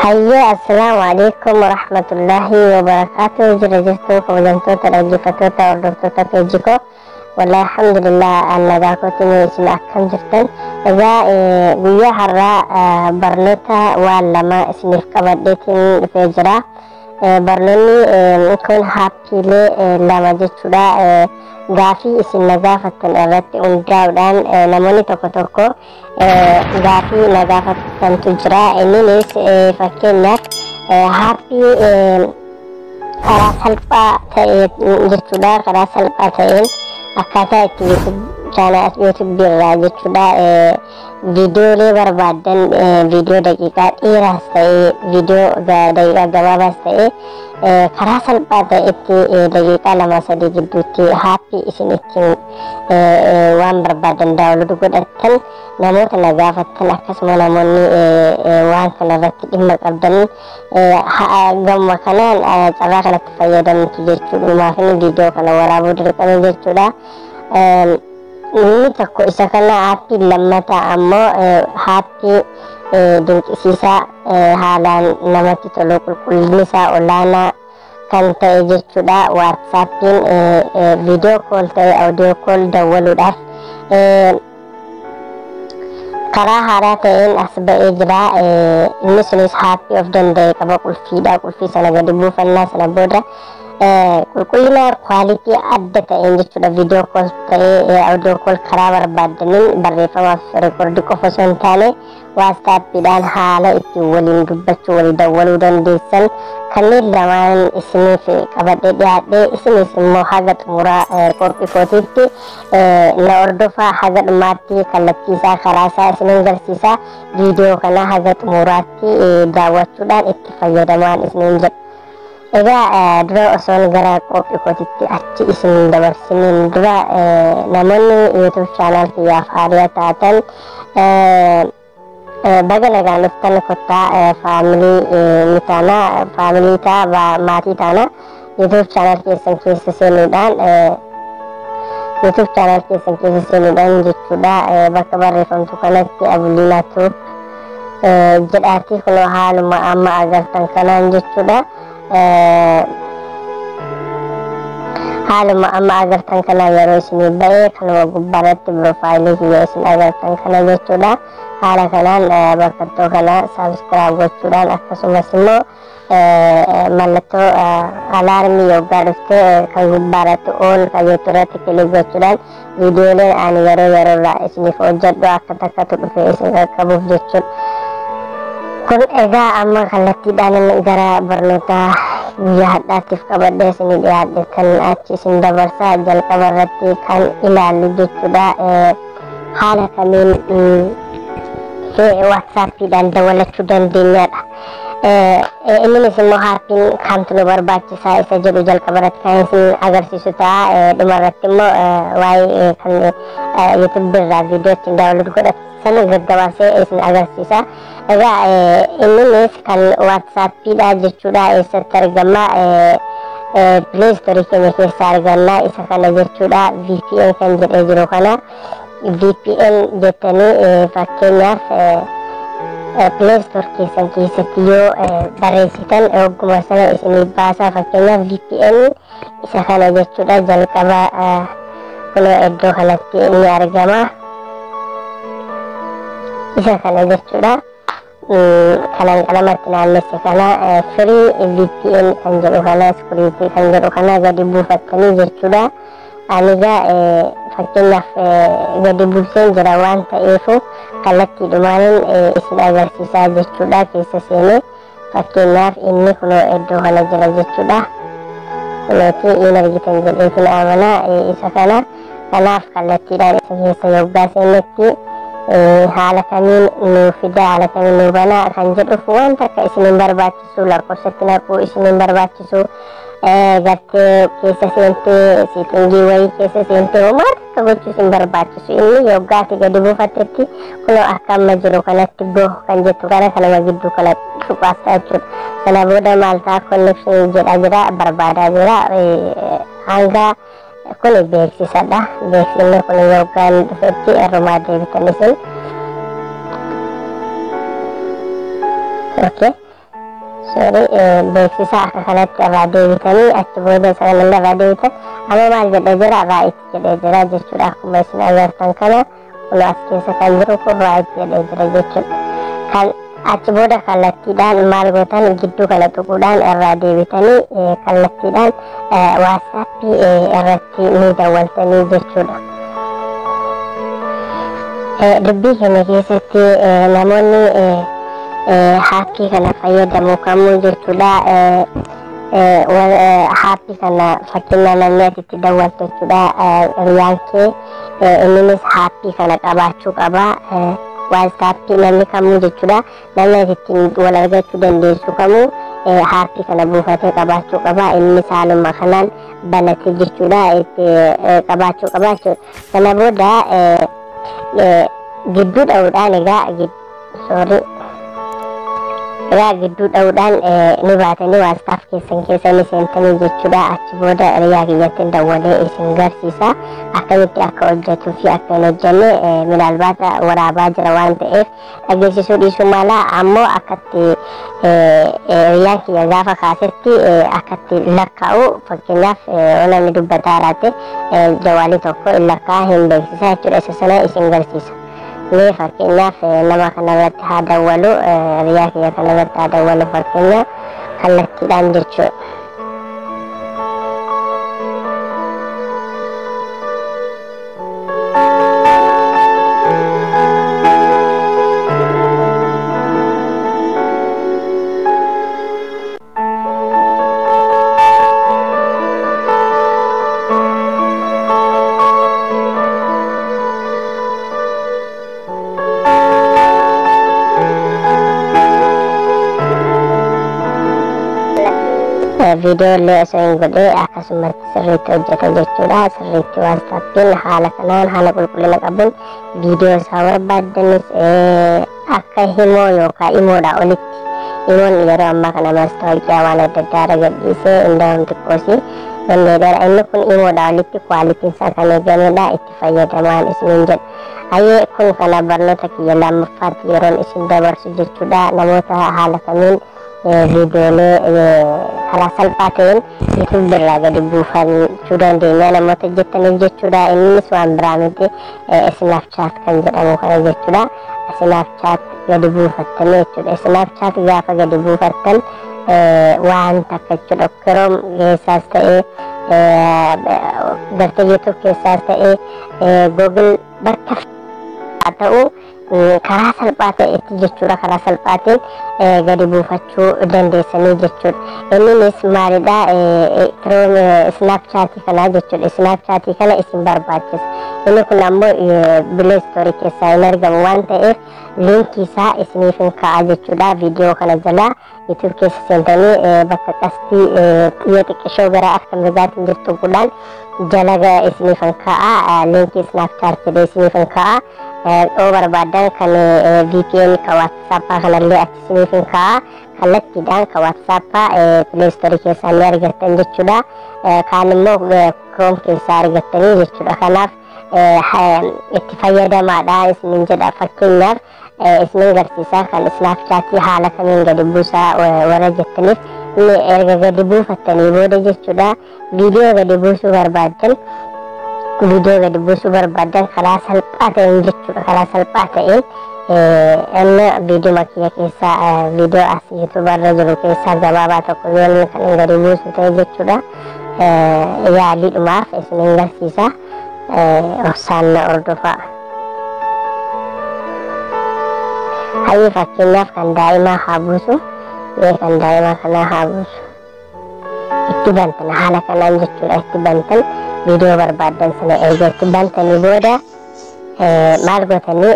Hayya, assalamualaikum warahmatullahi wabarakatuh. Jirtu kabajamtoota dhaggeeffattoota hordoftoota peejii koo wallahi alhamdulillah nagaa kootiin isin akkam jirtan. Egaa guyyaa har'aa barnoota waan lama isiniif qabadheetiin dhufee jira. Barnoonni kun haappiilee lama jechuudha. Gaafii isin na gaafattan irratti hundaa'uudhaan namoonni tokko tokko gaafii na gaafattantu jira. Innis fakkeenyaaf haappii karaa salphaa ta'een jechuudha. Karaa salphaa ta'een akkaataa itti YouTube irraa jechuudha viidiyoolee barbaadan viidiyoo daqiiqaa dheeraas ta'ee viidiyoo daqiiqaa gabaabaas ta'ee karaa salphaa ta'etti daqiiqaa 2-3 gidduutti haappii isin ittiin waan barbaadan daawwachuu godhattan namoota na gaafattan akkasuma namoonni waan kana irratti dhimma qabdan gamma kanaan carraa kanatti fayyadamtu jechuudha. Maafin viidiyoo kana waraabuu dirqama jechuudha. Inni tokko isa kana haappii lammataa ammoo haappii dinqisiisaa haalaan namatti tolu qulqullinni isaa olaanaa kan ta'e jechuudha. Waatsaappiin viidiyoo kool ta'e audio kool dawwaluudhaaf karaa haaraa ta'een as ba'ee jira. Inni sunis haappii of danda'e qaba. Qulfiidha. Qulfii sana gadi buufannaa sana booda qulqullina kwaalitii adda ta'een jechuudha. Viidiyoo kool ta'ee audio kool karaa barbaadaniin barreeffamaaf rekoordii qofa osoo hin taane waatsaappiidhaan haala ittiin waliin dubbachuu walii dawwaluu dandeessan kanneen lamaan isiniif qabadhee dhiyaadhee isinis immoo haga xumuraa qophii kootiitti na hordofaa. Haga dhumaatti kallattii isaa karaa isaa isin agarsiisa. Viidiyoo kana haga xumuraatti daawwachuudhaan itti fayyadamaa isiniin jedha. Egaa dura osoon gara qophii kootiitti achi isin dabarsiniin dura namoonni YouTube channel kiyyaaf haaraa taatan baga nagaan dhuftan kottaa faamilii taana faamilii ta'a maatii taana YouTube channel keessan keessa seenuudhaan jechuudha. Bakka barreeffamtu kanatti abuliinaatu jedhaati kunoo haaluma amma agartan kanaan jechuudha. Haaluma amma agartan kana yeroo isin ba'ee kanuma gubbaarratti piroofaayilii kiyya isin agartan kana jechuudha. Haala kanaan bakka kana saabskiraayib gochuudhaan akkasumas immoo mallattoo alaarmii yoggaa dhuftee kan gubbaarratti ool qajeeltu irratti kilik gochuudhaan viidiyooleen ani yeroo irraa isiniif hojjedhu akka takkatu dhufee isin qaqqabuuf jechuudha. Kun egaa amma kallattiidhaan gara barnoota guyyaa har'aatiif qabadhee isin dhiyaadhe kan achi isin dabarsaa. Jalqaba irratti kan ilaallu jechuudha haala kamiin waatsaappiidhaan dawwalachuu dandeenyadha. Innis immoo haappiin kamtu nu barbaachisaa isa jedhu jalqaba irratti kan isin agarsiisu ta'a. Dhuma irratti immoo waa'ee kan YouTube irraa viidiyoo ittiin daawwachuu godhatan gaggabaasee isin agarsiisa. Egaa innis kan waatsaappiidha jechuudha. Eessatti argama? Play Store keenya keessa arganna. Isa kana jechuudha VPN kan jedhee jiru kana VPN jettanii fakkeenyaaf Play Store keessan keessatti yoo barreessitan ogguma sana isinii baasaa. Fakkeenyaaf VPN isa kana jechuudha. Jalqaba kunoo iddoo kanatti ni argama. Isa kana jechuudha. Kanan qalamatti naannesse kana free VPN kan jedhu kana security kan jedhu kana gadi buufattanii jechuudha. Anigaa fakkeenyaaf gadi buuseen jira waan ta'eefu kallattiidhumaan isin agarsiisaa jechuudha. Keessa seenee fakkeenyaaf inni kunoo iddoo kana jira jechuudha. Kunooti in argitan jedheetin amanaa isa kana. Kanaaf kallattiidhaan isa keessa yoggaa seenetti haala kamiin nu fida haala kamiin nu banaa kan jedhuuf waan takka isiniin barbaachisu lakkoofsatti naquu isiniin barbaachisu gartee keessa seentee siitingii wayii keessa seentee homaa takka gochuu isin barbaachisu. Inni yoggaati gadi buufattetti kunoo akka amma jiru kanatti goh kan jettu kana kanuma gidduu kana tuqaasta jechuudha. Sana booda maal ta'a connection jedha jira barbaadaa jira hanga kun beeksisadha. Beeksisni kun yoggaan dhufetti irrumaa deebitan isin. Okay. sorry beeksisa akka kanatti irraa deebitanii achi booda sana irraa deebitan amma maal jedhee jira raayit jedhee jira jechuudha. Akkuma isin agartan kana kun as keessa kan jiru kun raayit jedhee jira jechuudha. Kan achi booda kallattiidhaan maal gootan gidduu kana tuquudhaan irraa deebitanii kallattiidhaan waatsaappii irratti ni dawwaltanii jechuudha. Dubbii keenya keessatti namoonni haappii kana fayyadamu kamuu jechuudha. Haappii kana fakkeenyaa namni asitti dawwaltu jechuudha. Hiriyaan kee inninis haappii kana qabaachuu qaba. Waatsaappii namni kamuu jechuudha. Namni asitti wal argachuu dandeessu kamuu haappii kana buufatee qabaachuu qaba. Innis haaluma kanaan banatee jechuudha itti qabaachuu qaba jechuudha. Kana booda gidduu dha'uudhaan gidduu dha'uudhaan ni baatanii waastaaf keessa ni seentanii jechuudha. Achi booda hiriyaa kiyyatti dawwalee isin garsiisa akkamitti akka hojjetuu fi akka hin hojjenne minaalbaata waraabaa jira waan ta'eef dhageessisuu dhiisuu mala. Ammoo akkatti hiriyaan kiyya gaafa kaasetti akkatti lakkaa'u fakkeenyaaf namni dubbataa jiraate jawaalii tokko lakkaa hin beeksisa jechuudha. Isa sana isin garsiisa. Mee fakkeenyaaf nama kanarratti haa dawwalu hiriyaa kiyya kanarratti haa dawwalu fakkeenya kallattiidhaan jechuudha. Video illee osoo hin godhee akkasumatti sirriitti hojjeta jechuudha. Sirriitti waastaappiin haala kanaan haala qulqullina qabuun viidiyoo isaa barbaaddanis akka himoo yookaan imoodha olitti. Imoon yeroo ammaa kana maastaawoqiyaa waan adda addaa irra gadhiisee indaa'uun xiqqoosi dandeedha. Inni kun imoodha olitti kwaalitiin isaa kan eegamedha. Itti fayyadamaan isiniin jedha. Hayyee kun kana barnoota kiyya lammaffaatti yeroon isin dabarsu jechuudha. Namoota haala kamiin viidiyoolee karaa salphaa ta'een YouTube irraa gadi buufachuu dandeenya namoota jettaniif jechuudha. Innis waan biraa miti Snapchat kan jedhamu kana jechuudha. Snapchat gadi buufattanii jechuudha. Snapchat gaafa gadi buufattan waan takka jechuudha. Chrome keessaas ta'ee gartee YouTube keessaas ta'ee Google bakka haa ta'u karaa salphaa ta'etti jechuudha. Karaa salphaatiin gadi buufachuu dandeessanii jechuudha. Innis maalidha Snapchat kana jechuudha. Snapchat kana isin barbaachisa. Inni kun ammoo Play Store keessaa hin argamu waan ta'eef linkii isaa isiniif hin kaa'a jechuudha. Viidiyoo kana jala YouTube keessa seentanii bakka qastii xiyya xiqqishoo gara akka mirgaatiin jirtu godhaan jala isiniif hin kaa'a. Linkii Snapchat jedhee isiniif hin kaa'a. Oo barbaadan kan VPN ka WhatsApp kanallee achi isiniif hin kaa'a. Kallattiidhaan ka WhatsApp Play Store keessaa ni argattan jechuudha. Kaan immoo Chrome keessaa argattanii jechuudha. Kanaaf itti fayyadamaadha isiniin jedha. Fakkeenyaaf isiniin garsiisaa kan Snapchat haala kamiin gadi buusaa warra jettaniif inni erga gadi buufattanii booda jechuudha. Viidiyoo gadi buusuu barbaadan karaa salphaa ta'een jechuudha. Karaa salphaa ta'een inni viidiyoo makiyya keessaa viidiyoo as YouTube irra jiru keessaa gabaabaa tokko yoo kan gadi buusu ta'e jechuudha. Yaaliidhumaaf isiniin garsiisa. Obsaan ordofaa. Hayyee fakkeenyaaf kan daa'imaa haa buusu. Kan daa'imaa kanaa haa buusu. Itti bantan haala kanaan jechuudha. Itti bantan viidiyoo barbaadan sana erga itti bantanii booda maal gootanii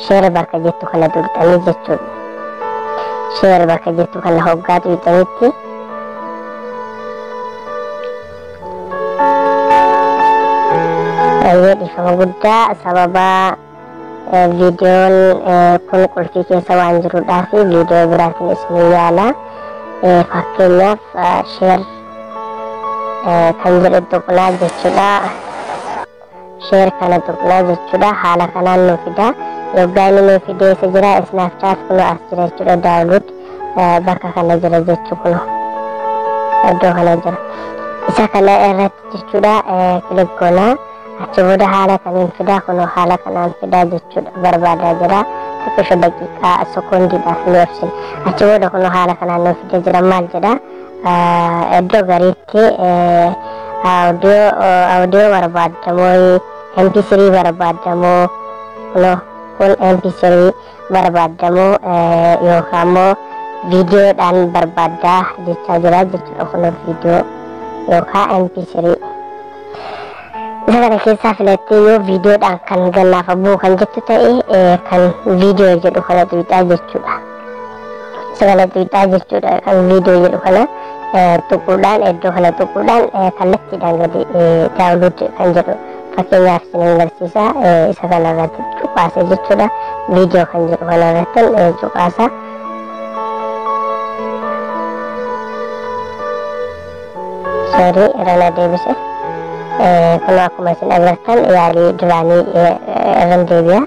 sheer bakka jettu kana tuqxanii jechuudha. Sheer bakka jettu kana hoggaa tuqxanitti dhiifama guddaa sababa viidiyoon kun qulfii keessa waan jiruudhaa fi viidiyoo biraatiin isin yaala. Fakkeenyaaf sheer kan jedhu tuqnaa jechuudha. Sheer kana tuqnaa jechuudha. Haala kanaan nu fida. Yoggaa inni nu fidee isa jira. Snapchat kun as jira jechuudha. Daawunlood bakka kana jira jechuudha. Iddoo kana jira. Isa kana irratti jechuudha kilik goona. Achi booda haala kaniin fidaa kunoo haala kanaan fidaa jechuudha barbaadaa jira. Tokko daqiiqaa sekoondiidhaaf ni ibsin. Achi booda kunoo haala kanaan nu fidaa jira maal jedha. Iddoo gariitti audio barbaadamoo MP3 barbaadamoo kunoo kun MP3 barbaadamoo yookaan immoo viidiyoodhaan barbaadaa jechaa jira jechuudha kunoo viidiyoo yookaan MP3. Isa kana keessaa filattee yoo viidiyoodhaan kan gannaaf abbuu kan jettu ta'e kan viidiyoo jedhu kana tuqxaa jechuudha. Isa kana tuqxaa jechuudha kan viidiyoo jedhu kana tuquudhaan iddoo kana tuquudhaan kallattiidhaan gadi daawunlood kan jedhu fakkeenyaaf isin agarsiisa. Isa kana irratti cuqaasa jechuudha. Viidiyoo kan jedhu kana irratti cuqaasa. Sorry irrana deebise. Kuno akkuma isin agartan yaalii duraanii irran deebi'a.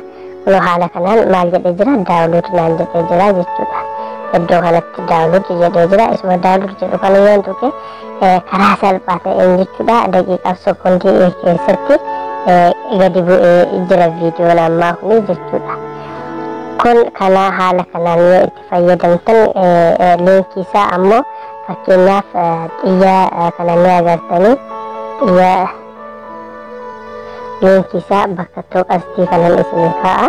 Kuno haala kanaan maal jedhee jira daawunlood naan jedhee jira jechuudha. Iddoo kanatti daawunlood jedhee jira. Isuma daawunlood jedhu kana yoo tuqe karaa salphaa ta'een jechuudha daqiiqaaf sekoondii keessatti gadi bu'ee jira viidiyoon ammaa kuni jechuudha. Kun kana haala kanaan yoo itti fayyadamtan liinkii isaa ammoo fakkeenyaaf xiyyaa kana ni agartanii xiyyaa liinkii isaa bakka tokko qastii kanan isin kaa'a.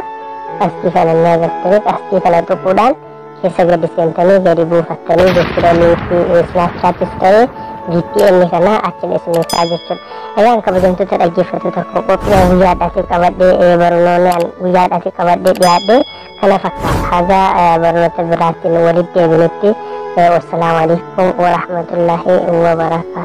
Qastii kana ni agartanii qastii kana tuquudhaan keessa gadi seentanii gadi buufattanii jechuudha. Liinkii Snapchattis ta'ee VPN kana achiin isin kaa'a jechuudha. Egaan kabajamtoota dhaggeeffattoota qophii guyyaadhaaf qabadhee barnoonni guyyaadhaaf qabadhee dhiyaadhee kana fakkaata. Haga barnoota biraatiin walitti deebinutti wassalamu alaikum warahmatullahi wabarakatuh.